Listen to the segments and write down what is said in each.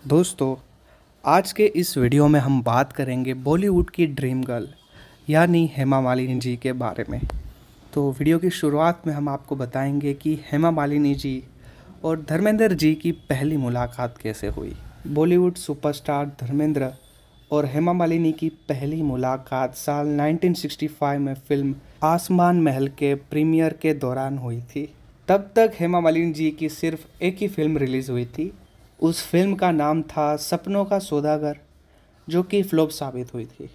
दोस्तों, आज के इस वीडियो में हम बात करेंगे बॉलीवुड की ड्रीम गर्ल यानी हेमा मालिनी जी के बारे में। तो वीडियो की शुरुआत में हम आपको बताएंगे कि हेमा मालिनी जी और धर्मेंद्र जी की पहली मुलाकात कैसे हुई। बॉलीवुड सुपरस्टार धर्मेंद्र और हेमा मालिनी की पहली मुलाकात साल 1965 में फिल्म आसमान महल के प्रीमियर के दौरान हुई थी। तब तक हेमा मालिनी जी की सिर्फ एक ही फिल्म रिलीज़ हुई थी। उस फिल्म का नाम था सपनों का सौदागर, जो कि फ्लॉप साबित हुई थी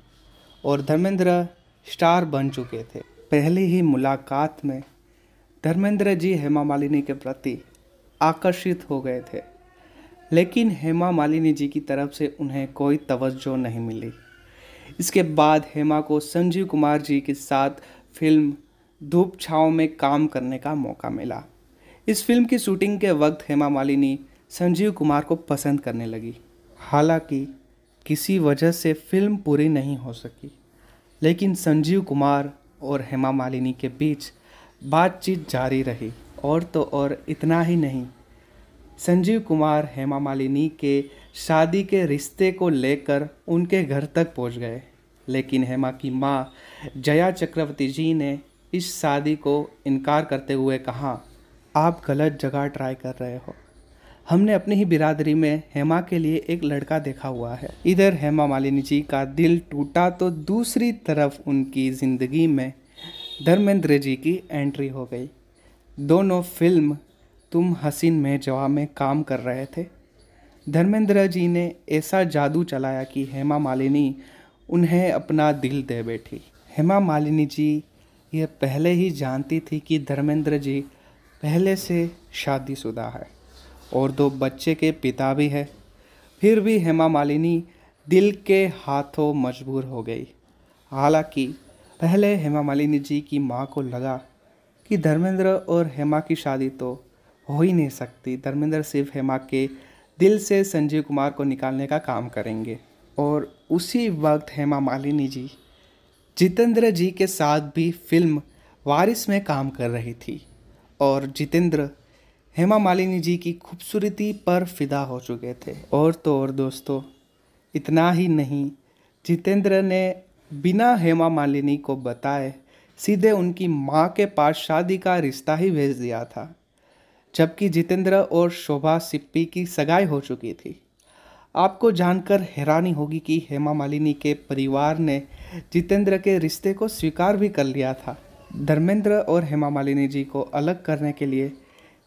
और धर्मेंद्र स्टार बन चुके थे। पहली ही मुलाकात में धर्मेंद्र जी हेमा मालिनी के प्रति आकर्षित हो गए थे, लेकिन हेमा मालिनी जी की तरफ से उन्हें कोई तवज्जो नहीं मिली। इसके बाद हेमा को संजीव कुमार जी के साथ फिल्म धूप छाँव में काम करने का मौका मिला। इस फिल्म की शूटिंग के वक्त हेमा मालिनी संजीव कुमार को पसंद करने लगी। हालांकि किसी वजह से फिल्म पूरी नहीं हो सकी, लेकिन संजीव कुमार और हेमा मालिनी के बीच बातचीत जारी रही। और तो और इतना ही नहीं, संजीव कुमार हेमा मालिनी के शादी के रिश्ते को लेकर उनके घर तक पहुंच गए, लेकिन हेमा की मां जया चक्रवर्ती जी ने इस शादी को इनकार करते हुए कहा, आप गलत जगह ट्राई कर रहे हो। हमने अपनी ही बिरादरी में हेमा के लिए एक लड़का देखा हुआ है। इधर हेमा मालिनी जी का दिल टूटा तो दूसरी तरफ उनकी ज़िंदगी में धर्मेंद्र जी की एंट्री हो गई। दोनों फिल्म तुम हसीन में जवाब में काम कर रहे थे। धर्मेंद्र जी ने ऐसा जादू चलाया कि हेमा मालिनी उन्हें अपना दिल दे बैठी। हेमा मालिनी जी ये पहले ही जानती थी कि धर्मेंद्र जी पहले से शादीशुदा है और 2 बच्चे के पिता भी है। फिर भी हेमा मालिनी दिल के हाथों मजबूर हो गई। हालांकि पहले हेमा मालिनी जी की मां को लगा कि धर्मेंद्र और हेमा की शादी तो हो ही नहीं सकती। धर्मेंद्र सिर्फ हेमा के दिल से संजीव कुमार को निकालने का काम करेंगे। और उसी वक्त हेमा मालिनी जी जितेंद्र जी के साथ भी फिल्म वारिस में काम कर रही थी और जितेंद्र हेमा मालिनी जी की खूबसूरती पर फिदा हो चुके थे। और तो और दोस्तों, इतना ही नहीं, जितेंद्र ने बिना हेमा मालिनी को बताए सीधे उनकी मां के पास शादी का रिश्ता ही भेज दिया था, जबकि जितेंद्र और शोभा सिप्पी की सगाई हो चुकी थी। आपको जानकर हैरानी होगी कि हेमा मालिनी के परिवार ने जितेंद्र के रिश्ते को स्वीकार भी कर लिया था। धर्मेंद्र और हेमा मालिनी जी को अलग करने के लिए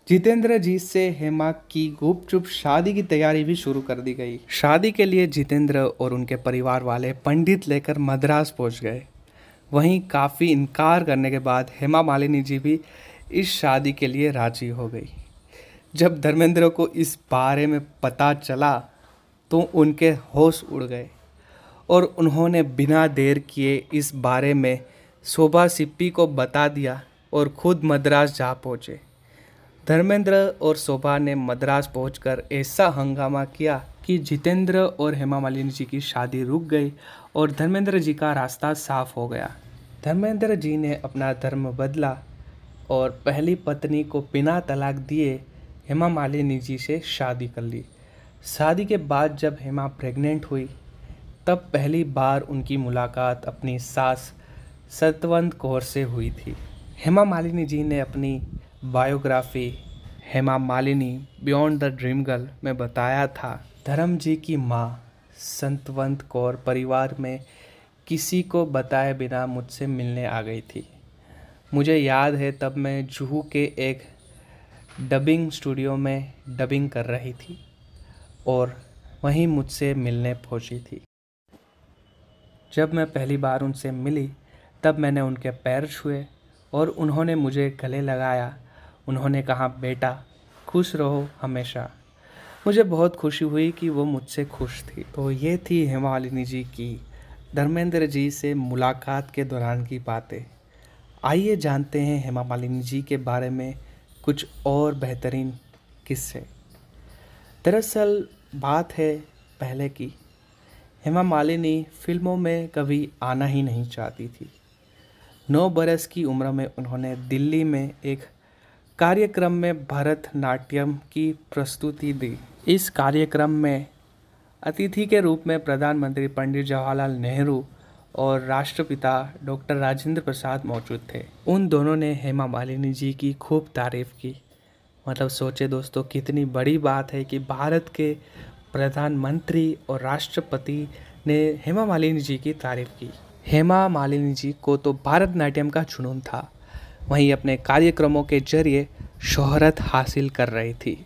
जितेंद्र जी से हेमा की गुपचुप शादी की तैयारी भी शुरू कर दी गई। शादी के लिए जितेंद्र और उनके परिवार वाले पंडित लेकर मद्रास पहुंच गए। वहीं काफ़ी इनकार करने के बाद हेमा मालिनी जी भी इस शादी के लिए राजी हो गई। जब धर्मेंद्र को इस बारे में पता चला तो उनके होश उड़ गए और उन्होंने बिना देर किए इस बारे में शोभा सिप्पी को बता दिया और खुद मद्रास जा पहुँचे। धर्मेंद्र और शोभा ने मद्रास पहुंचकर ऐसा हंगामा किया कि जितेंद्र और हेमा मालिनी जी की शादी रुक गई और धर्मेंद्र जी का रास्ता साफ हो गया। धर्मेंद्र जी ने अपना धर्म बदला और पहली पत्नी को बिना तलाक दिए हेमा मालिनी जी से शादी कर ली। शादी के बाद जब हेमा प्रेग्नेंट हुई तब पहली बार उनकी मुलाकात अपनी सास सतवंत कौर से हुई थी। हेमा मालिनी जी ने अपनी biography Hema Malini beyond the dream girl में बताया था, धर्म जी की माँ सतवंत कौर परिवार में किसी को बताए बिना मुझसे मिलने आ गई थी। मुझे याद है तब मैं जुहू के एक डबिंग स्टूडियो में डबिंग कर रही थी और वहीं मुझसे मिलने पहुंची थी। जब मैं पहली बार उनसे मिली तब मैंने उनके पैर छुए और उन्होंने मुझे गले लगाया। उन्होंने कहा, बेटा खुश रहो हमेशा। मुझे बहुत खुशी हुई कि वो मुझसे खुश थी। तो ये थी हेमा मालिनी जी की धर्मेंद्र जी से मुलाकात के दौरान की बातें। आइए जानते हैं हेमा मालिनी जी के बारे में कुछ और बेहतरीन किस्से। दरअसल बात है पहले की। हेमा मालिनी फिल्मों में कभी आना ही नहीं चाहती थी। 9 बरस की उम्र में उन्होंने दिल्ली में एक कार्यक्रम में भरतनाट्यम की प्रस्तुति दी। इस कार्यक्रम में अतिथि के रूप में प्रधानमंत्री पंडित जवाहरलाल नेहरू और राष्ट्रपिता डॉक्टर राजेंद्र प्रसाद मौजूद थे। उन दोनों ने हेमा मालिनी जी की खूब तारीफ़ की। मतलब सोचे दोस्तों, कितनी बड़ी बात है कि भारत के प्रधानमंत्री और राष्ट्रपति ने हेमा मालिनी जी की तारीफ़ की। हेमा मालिनी जी को तो भारतनाट्यम का जुनून था, वहीं अपने कार्यक्रमों के जरिए शोहरत हासिल कर रही थी।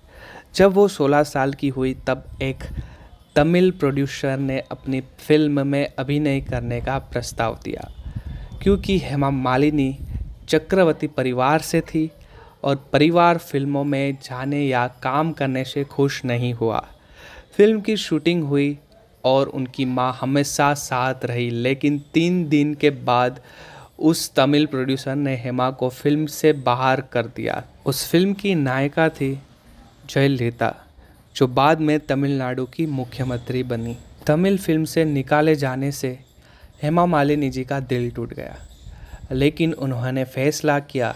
जब वो 16 साल की हुई तब एक तमिल प्रोड्यूसर ने अपनी फिल्म में अभिनय करने का प्रस्ताव दिया। क्योंकि हेमा मालिनी चक्रवर्ती परिवार से थी और परिवार फिल्मों में जाने या काम करने से खुश नहीं हुआ। फिल्म की शूटिंग हुई और उनकी मां हमेशा साथ रही, लेकिन 3 दिन के बाद उस तमिल प्रोड्यूसर ने हेमा को फिल्म से बाहर कर दिया। उस फिल्म की नायिका थी जयललिता, जो बाद में तमिलनाडु की मुख्यमंत्री बनी। तमिल फिल्म से निकाले जाने से हेमा मालिनी जी का दिल टूट गया, लेकिन उन्होंने फैसला किया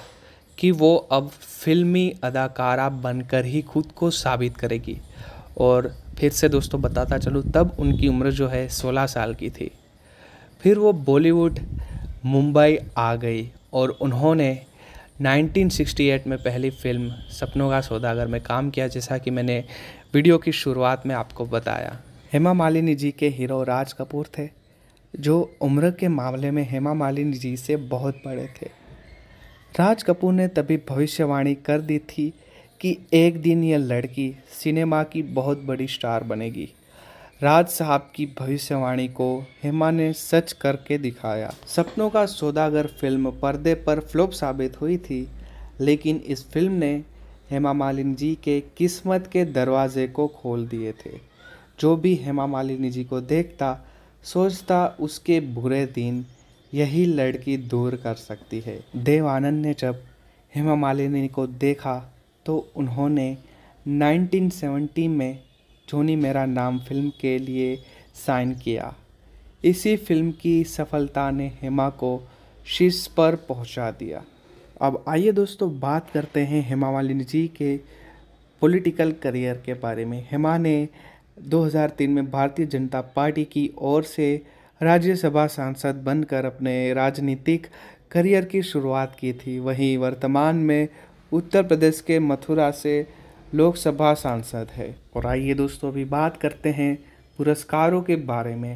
कि वो अब फिल्मी अदाकारा बनकर ही खुद को साबित करेगी। और फिर से दोस्तों बताता चलूँ, तब उनकी उम्र जो है 16 साल की थी। फिर वो बॉलीवुड मुंबई आ गई और उन्होंने 1968 में पहली फिल्म सपनों का सौदागर में काम किया, जैसा कि मैंने वीडियो की शुरुआत में आपको बताया। हेमा मालिनी जी के हीरो राज कपूर थे, जो उम्र के मामले में हेमा मालिनी जी से बहुत बड़े थे। राज कपूर ने तभी भविष्यवाणी कर दी थी कि एक दिन यह लड़की सिनेमा की बहुत बड़ी स्टार बनेगी। राज साहब की भविष्यवाणी को हेमा ने सच करके दिखाया। सपनों का सौदागर फिल्म पर्दे पर फ्लॉप साबित हुई थी, लेकिन इस फिल्म ने हेमा मालिनी जी के किस्मत के दरवाजे को खोल दिए थे। जो भी हेमा मालिनी जी को देखता सोचता उसके बुरे दिन यही लड़की दूर कर सकती है। देव आनंद ने जब हेमा मालिनी को देखा तो उन्होंने 1970 में जोनी मेरा नाम फिल्म के लिए साइन किया। इसी फिल्म की सफलता ने हेमा को शीर्ष पर पहुंचा दिया। अब आइए दोस्तों बात करते हैं हेमा मालिनी जी के पॉलिटिकल करियर के बारे में। हेमा ने 2003 में भारतीय जनता पार्टी की ओर से राज्यसभा सांसद बनकर अपने राजनीतिक करियर की शुरुआत की थी। वहीं वर्तमान में उत्तर प्रदेश के मथुरा से लोकसभा सांसद है। और आइए दोस्तों अभी बात करते हैं पुरस्कारों के बारे में।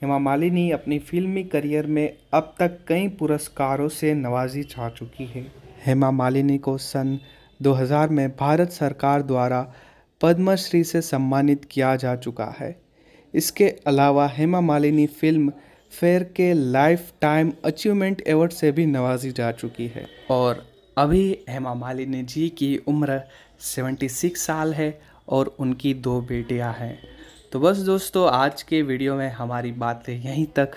हेमा मालिनी अपनी फिल्मी करियर में अब तक कई पुरस्कारों से नवाजी जा चुकी है। हेमा मालिनी को सन 2000 में भारत सरकार द्वारा पद्मश्री से सम्मानित किया जा चुका है। इसके अलावा हेमा मालिनी फिल्म फेयर के लाइफ टाइम अचीवमेंट अवार्ड से भी नवाजी जा चुकी है। और अभी हेमा मालिनी जी की उम्र 76 साल है और उनकी 2 बेटियां हैं। तो बस दोस्तों आज के वीडियो में हमारी बातें यहीं तक।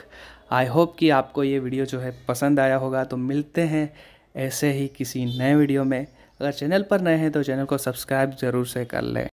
आई होप कि आपको ये वीडियो जो है पसंद आया होगा। तो मिलते हैं ऐसे ही किसी नए वीडियो में। अगर चैनल पर नए हैं तो चैनल को सब्सक्राइब ज़रूर से कर लें।